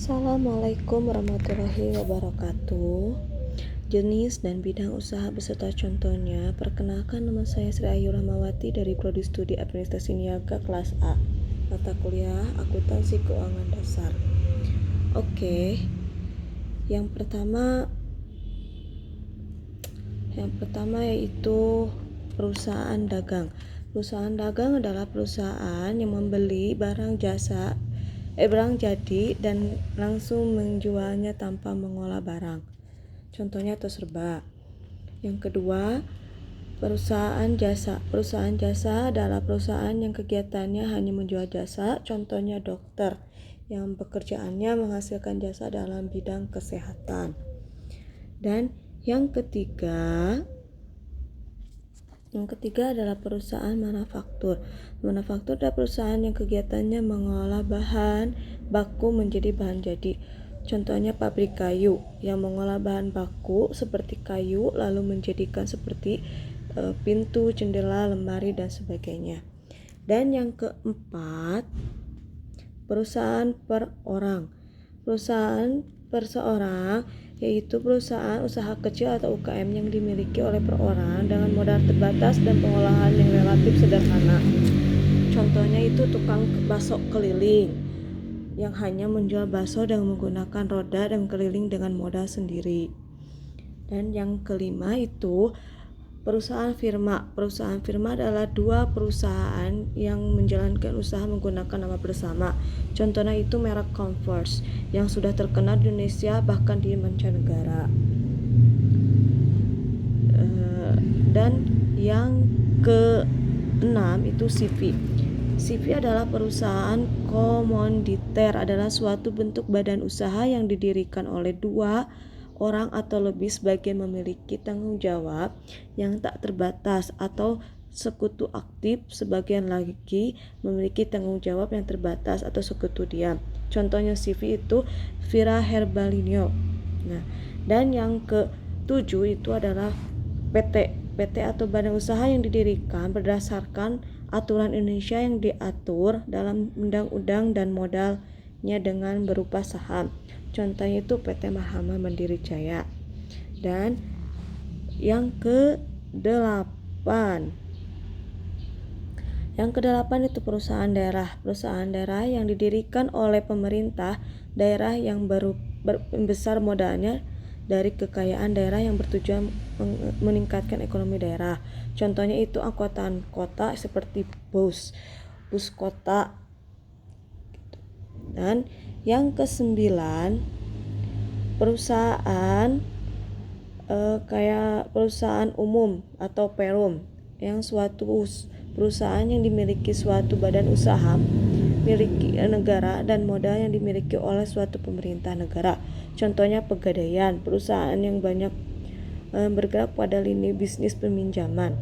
Assalamualaikum warahmatullahi wabarakatuh. Jenis dan bidang usaha beserta contohnya. Perkenalkan, nama saya Sri Ayu Rahmawati dari Prodi Studi Administrasi Niaga kelas A, mata kuliah Akuntansi Keuangan Dasar. Oke, yang pertama yaitu perusahaan dagang. Perusahaan dagang adalah perusahaan yang membeli barang jadi dan langsung menjualnya tanpa mengolah barang. Contohnya serba. Yang kedua, perusahaan jasa. Perusahaan jasa adalah perusahaan yang kegiatannya hanya menjual jasa. Contohnya dokter yang pekerjaannya menghasilkan jasa dalam bidang kesehatan. Dan yang ketiga adalah perusahaan manufaktur. Manufaktur adalah perusahaan yang kegiatannya mengolah bahan baku menjadi bahan jadi. Contohnya pabrik kayu yang mengolah bahan baku seperti kayu lalu menjadikan seperti pintu, jendela, lemari, dan sebagainya. Dan yang keempat, perusahaan perseorang. Perusahaan perseorang yaitu perusahaan usaha kecil atau UKM yang dimiliki oleh perorangan dengan modal terbatas dan pengolahan yang relatif sederhana. Contohnya itu tukang bakso keliling yang hanya menjual bakso dan menggunakan roda dan keliling dengan modal sendiri. Dan yang kelima itu perusahaan firma. Perusahaan firma adalah dua perusahaan yang menjalankan usaha menggunakan nama bersama. Contohnya itu merek Converse yang sudah terkenal di Indonesia bahkan di mancanegara. Dan yang keenam itu CV. CV adalah perusahaan komoditer, adalah suatu bentuk badan usaha yang didirikan oleh dua orang atau lebih, sebagian memiliki tanggung jawab yang tak terbatas atau sekutu aktif, sebagian lagi memiliki tanggung jawab yang terbatas atau sekutu diam. Contohnya CV itu Vira Herbalinho. Nah, dan yang ketujuh itu adalah PT atau badan usaha yang didirikan berdasarkan aturan Indonesia yang diatur dalam undang-undang dan modalnya dengan berupa saham. Contohnya itu PT Mahama Mandiri Jaya. Dan yang kedelapan itu perusahaan daerah. Perusahaan daerah yang didirikan oleh pemerintah daerah yang besar modalnya dari kekayaan daerah yang bertujuan meningkatkan ekonomi daerah. Contohnya itu angkutan kota seperti bus kota. Dan yang kesembilan, perusahaan kayak perusahaan umum atau perum, yang suatu perusahaan yang dimiliki suatu badan usaha miliki negara dan modal yang dimiliki oleh suatu pemerintah negara. Contohnya Pegadaian, perusahaan yang banyak bergerak pada lini bisnis peminjaman.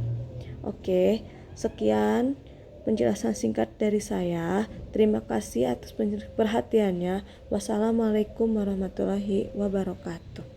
Oke, sekian penjelasan singkat dari saya. Terima kasih atas perhatiannya. Wassalamualaikum warahmatullahi wabarakatuh.